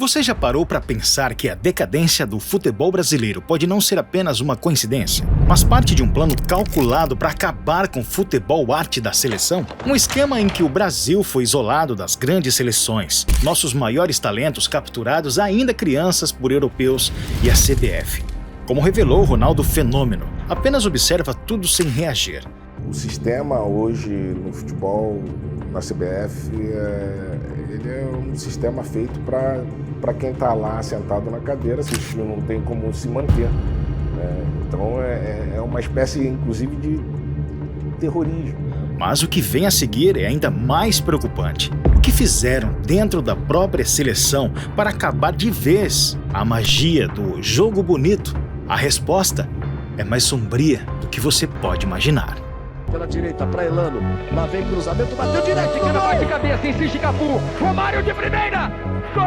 Você já parou para pensar que a decadência do futebol brasileiro pode não ser apenas uma coincidência, mas parte de um plano calculado para acabar com o futebol arte da seleção? Um esquema em que o Brasil foi isolado das grandes seleções, nossos maiores talentos capturados ainda crianças por europeus e a CBF. Como revelou Ronaldo Fenômeno, apenas observa tudo sem reagir. O sistema hoje no futebol, na CBF, ele é um sistema feito para quem está lá sentado na cadeira, assistindo, não tem como se manter. Então é uma espécie, inclusive, de terrorismo. Mas o que vem a seguir é ainda mais preocupante. O que fizeram dentro da própria seleção para acabar de vez a magia do jogo bonito? A resposta é mais sombria do que você pode imaginar. Pela direita para Elano, lá vem cruzamento, bateu direto, que bate de cabeça, insiste Cafu, Romário de primeira, gol!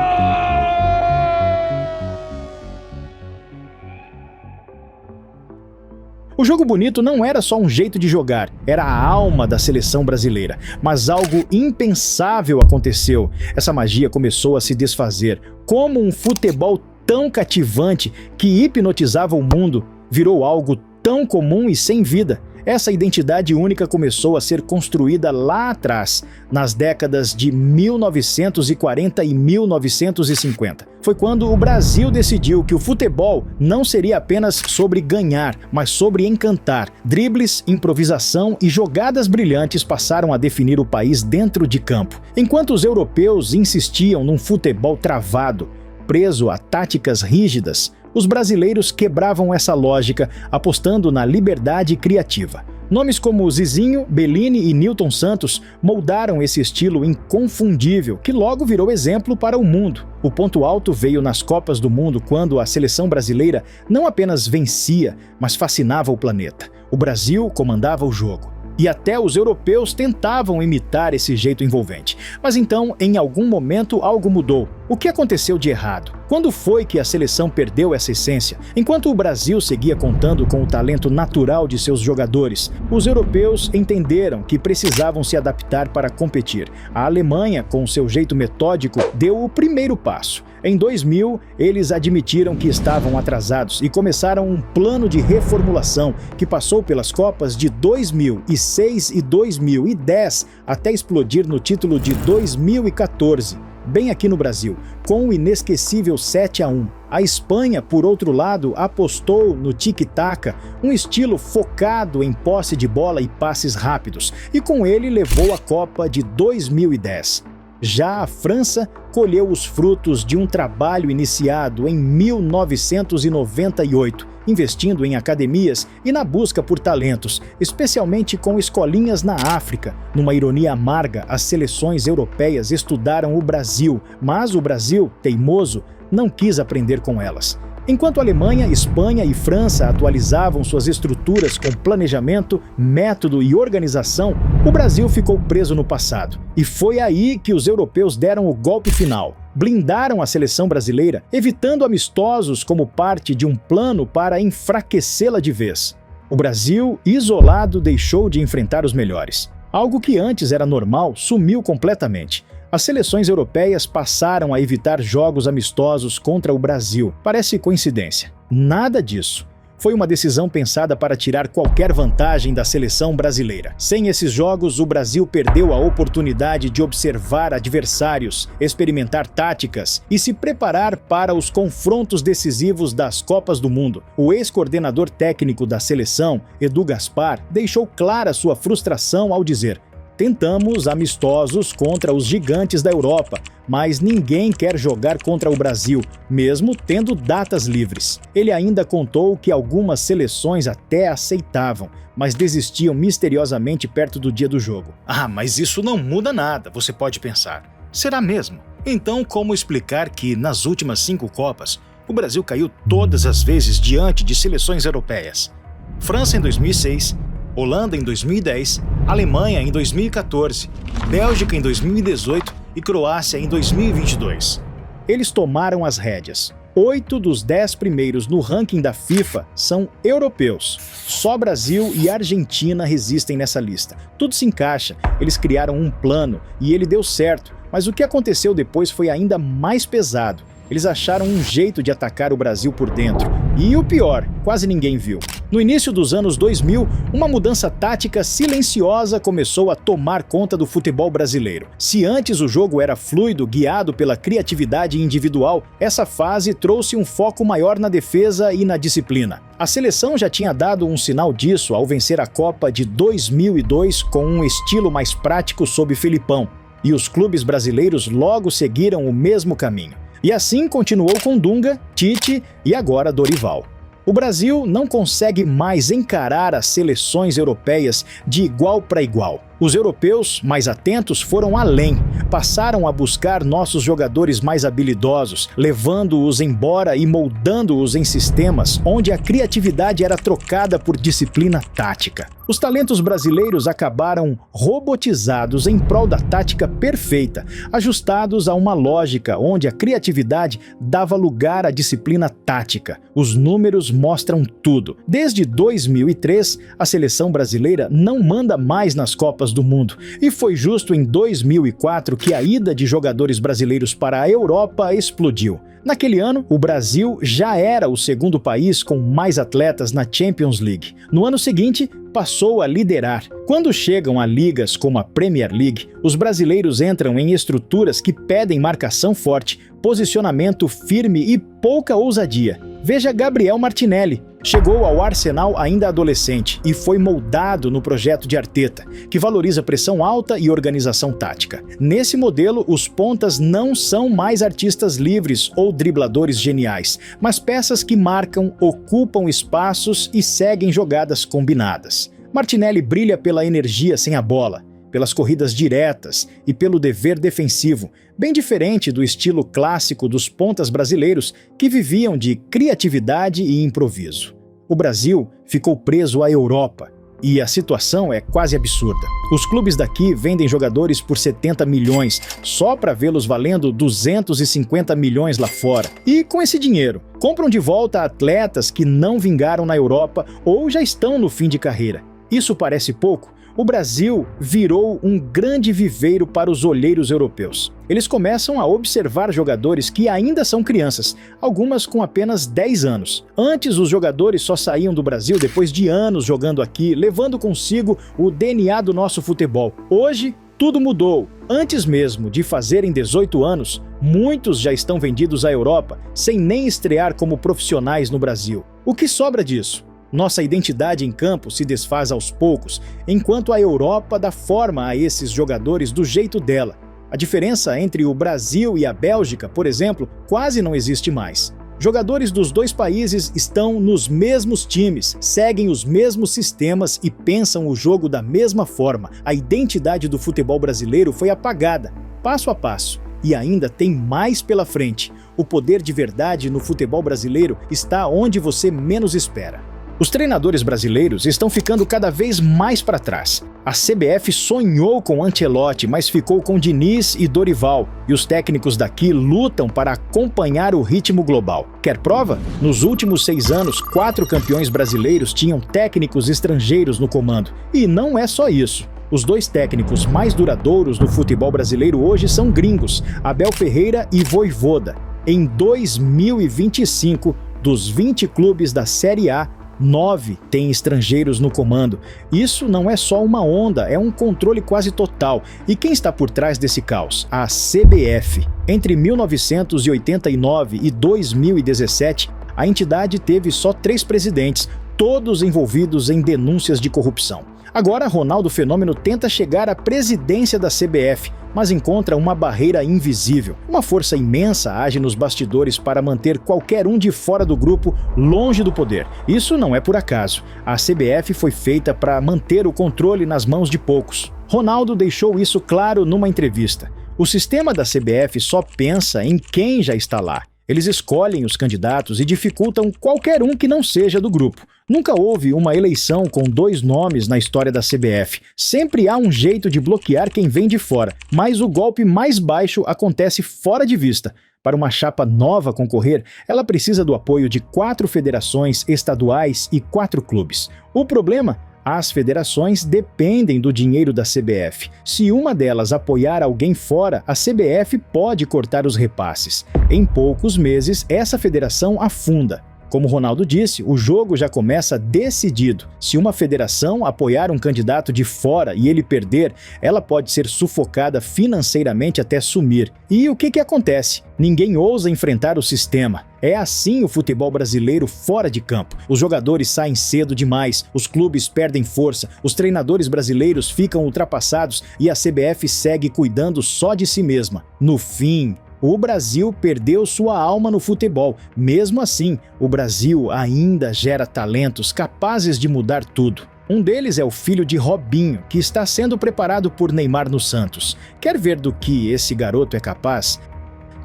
O jogo bonito não era só um jeito de jogar, era a alma da seleção brasileira. Mas algo impensável aconteceu. Essa magia começou a se desfazer. Como um futebol tão cativante que hipnotizava o mundo virou algo tão comum e sem vida. Essa identidade única começou a ser construída lá atrás, nas décadas de 1940 e 1950. Foi quando o Brasil decidiu que o futebol não seria apenas sobre ganhar, mas sobre encantar. Dribles, improvisação e jogadas brilhantes passaram a definir o país dentro de campo. Enquanto os europeus insistiam num futebol travado, preso a táticas rígidas, os brasileiros quebravam essa lógica, apostando na liberdade criativa. Nomes como Zizinho, Bellini e Nilton Santos moldaram esse estilo inconfundível, que logo virou exemplo para o mundo. O ponto alto veio nas Copas do Mundo, quando a seleção brasileira não apenas vencia, mas fascinava o planeta. O Brasil comandava o jogo. E até os europeus tentavam imitar esse jeito envolvente. Mas então, em algum momento, algo mudou. O que aconteceu de errado? Quando foi que a seleção perdeu essa essência? Enquanto o Brasil seguia contando com o talento natural de seus jogadores, os europeus entenderam que precisavam se adaptar para competir. A Alemanha, com seu jeito metódico, deu o primeiro passo. Em 2000, eles admitiram que estavam atrasados e começaram um plano de reformulação que passou pelas Copas de 2006 e 2010 até explodir no título de 2014. Bem aqui no Brasil, com o inesquecível 7-1. A Espanha, por outro lado, apostou no tic-tac, um estilo focado em posse de bola e passes rápidos, e com ele levou a Copa de 2010. Já a França colheu os frutos de um trabalho iniciado em 1998, investindo em academias e na busca por talentos, especialmente com escolinhas na África. Numa ironia amarga, as seleções europeias estudaram o Brasil, mas o Brasil, teimoso, não quis aprender com elas. Enquanto Alemanha, Espanha e França atualizavam suas estruturas com planejamento, método e organização, o Brasil ficou preso no passado. E foi aí que os europeus deram o golpe final. Blindaram a seleção brasileira, evitando amistosos como parte de um plano para enfraquecê-la de vez. O Brasil, isolado, deixou de enfrentar os melhores. Algo que antes era normal sumiu completamente. As seleções europeias passaram a evitar jogos amistosos contra o Brasil. Parece coincidência. Nada disso. Foi uma decisão pensada para tirar qualquer vantagem da seleção brasileira. Sem esses jogos, o Brasil perdeu a oportunidade de observar adversários, experimentar táticas e se preparar para os confrontos decisivos das Copas do Mundo. O ex-coordenador técnico da seleção, Edu Gaspar, deixou clara sua frustração ao dizer: "Tentamos amistosos contra os gigantes da Europa, mas ninguém quer jogar contra o Brasil, mesmo tendo datas livres." Ele ainda contou que algumas seleções até aceitavam, mas desistiam misteriosamente perto do dia do jogo. Ah, mas isso não muda nada, você pode pensar. Será mesmo? Então, como explicar que, nas últimas 5 Copas, o Brasil caiu todas as vezes diante de seleções europeias? França em 2006, Holanda em 2010, Alemanha em 2014, Bélgica em 2018 e Croácia em 2022. Eles tomaram as rédeas. 8 dos 10 primeiros no ranking da FIFA são europeus. Só Brasil e Argentina resistem nessa lista. Tudo se encaixa, eles criaram um plano e ele deu certo, mas o que aconteceu depois foi ainda mais pesado. Eles acharam um jeito de atacar o Brasil por dentro. E o pior, quase ninguém viu. No início dos anos 2000, uma mudança tática silenciosa começou a tomar conta do futebol brasileiro. Se antes o jogo era fluido, guiado pela criatividade individual, essa fase trouxe um foco maior na defesa e na disciplina. A seleção já tinha dado um sinal disso ao vencer a Copa de 2002 com um estilo mais prático sob Felipão. E os clubes brasileiros logo seguiram o mesmo caminho. E assim continuou com Dunga, Tite e agora Dorival. O Brasil não consegue mais encarar as seleções europeias de igual para igual. Os europeus, mais atentos, foram além. Passaram a buscar nossos jogadores mais habilidosos, levando-os embora e moldando-os em sistemas onde a criatividade era trocada por disciplina tática. Os talentos brasileiros acabaram robotizados em prol da tática perfeita, ajustados a uma lógica onde a criatividade dava lugar à disciplina tática. Os números mostram tudo. Desde 2003, a seleção brasileira não manda mais nas Copas do Mundo, e foi justo em 2004 que a ida de jogadores brasileiros para a Europa explodiu. Naquele ano, o Brasil já era o segundo país com mais atletas na Champions League. No ano seguinte, passou a liderar. Quando chegam a ligas como a Premier League, os brasileiros entram em estruturas que pedem marcação forte, posicionamento firme e pouca ousadia. Veja Gabriel Martinelli. Chegou ao Arsenal ainda adolescente e foi moldado no projeto de Arteta, que valoriza pressão alta e organização tática. Nesse modelo, os pontas não são mais artistas livres ou dribladores geniais, mas peças que marcam, ocupam espaços e seguem jogadas combinadas. Martinelli brilha pela energia sem a bola, pelas corridas diretas e pelo dever defensivo, bem diferente do estilo clássico dos pontas brasileiros que viviam de criatividade e improviso. O Brasil ficou preso à Europa e a situação é quase absurda. Os clubes daqui vendem jogadores por 70 milhões só para vê-los valendo 250 milhões lá fora. E com esse dinheiro, compram de volta atletas que não vingaram na Europa ou já estão no fim de carreira. Isso parece pouco? O Brasil virou um grande viveiro para os olheiros europeus. Eles começam a observar jogadores que ainda são crianças, algumas com apenas 10 anos. Antes, os jogadores só saíam do Brasil depois de anos jogando aqui, levando consigo o DNA do nosso futebol. Hoje, tudo mudou. Antes mesmo de fazerem 18 anos, muitos já estão vendidos à Europa, sem nem estrear como profissionais no Brasil. O que sobra disso? Nossa identidade em campo se desfaz aos poucos, enquanto a Europa dá forma a esses jogadores do jeito dela. A diferença entre o Brasil e a Bélgica, por exemplo, quase não existe mais. Jogadores dos dois países estão nos mesmos times, seguem os mesmos sistemas e pensam o jogo da mesma forma. A identidade do futebol brasileiro foi apagada, passo a passo, e ainda tem mais pela frente. O poder de verdade no futebol brasileiro está onde você menos espera. Os treinadores brasileiros estão ficando cada vez mais para trás. A CBF sonhou com Ancelotti, mas ficou com Diniz e Dorival, e os técnicos daqui lutam para acompanhar o ritmo global. Quer prova? Nos últimos 6 anos, 4 campeões brasileiros tinham técnicos estrangeiros no comando. E não é só isso. Os 2 técnicos mais duradouros do futebol brasileiro hoje são gringos, Abel Ferreira e Vojvoda. Em 2025, dos 20 clubes da Série A, 9 têm estrangeiros no comando. Isso não é só uma onda, é um controle quase total. E quem está por trás desse caos? A CBF. Entre 1989 e 2017, a entidade teve só 3 presidentes, todos envolvidos em denúncias de corrupção. Agora, Ronaldo Fenômeno tenta chegar à presidência da CBF, mas encontra uma barreira invisível. Uma força imensa age nos bastidores para manter qualquer um de fora do grupo longe do poder. Isso não é por acaso. A CBF foi feita para manter o controle nas mãos de poucos. Ronaldo deixou isso claro numa entrevista. O sistema da CBF só pensa em quem já está lá. Eles escolhem os candidatos e dificultam qualquer um que não seja do grupo. Nunca houve uma eleição com 2 nomes na história da CBF. Sempre há um jeito de bloquear quem vem de fora, mas o golpe mais baixo acontece fora de vista. Para uma chapa nova concorrer, ela precisa do apoio de 4 federações estaduais e 4 clubes. O problema? As federações dependem do dinheiro da CBF. Se uma delas apoiar alguém fora, a CBF pode cortar os repasses. Em poucos meses, essa federação afunda. Como Ronaldo disse, o jogo já começa decidido. Se uma federação apoiar um candidato de fora e ele perder, ela pode ser sufocada financeiramente até sumir. E o que acontece? Ninguém ousa enfrentar o sistema. É assim o futebol brasileiro fora de campo. Os jogadores saem cedo demais, os clubes perdem força, os treinadores brasileiros ficam ultrapassados e a CBF segue cuidando só de si mesma. No fim, o Brasil perdeu sua alma no futebol. Mesmo assim, o Brasil ainda gera talentos capazes de mudar tudo. Um deles é o filho de Robinho, que está sendo preparado por Neymar no Santos. Quer ver do que esse garoto é capaz?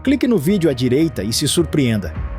Clique no vídeo à direita e se surpreenda.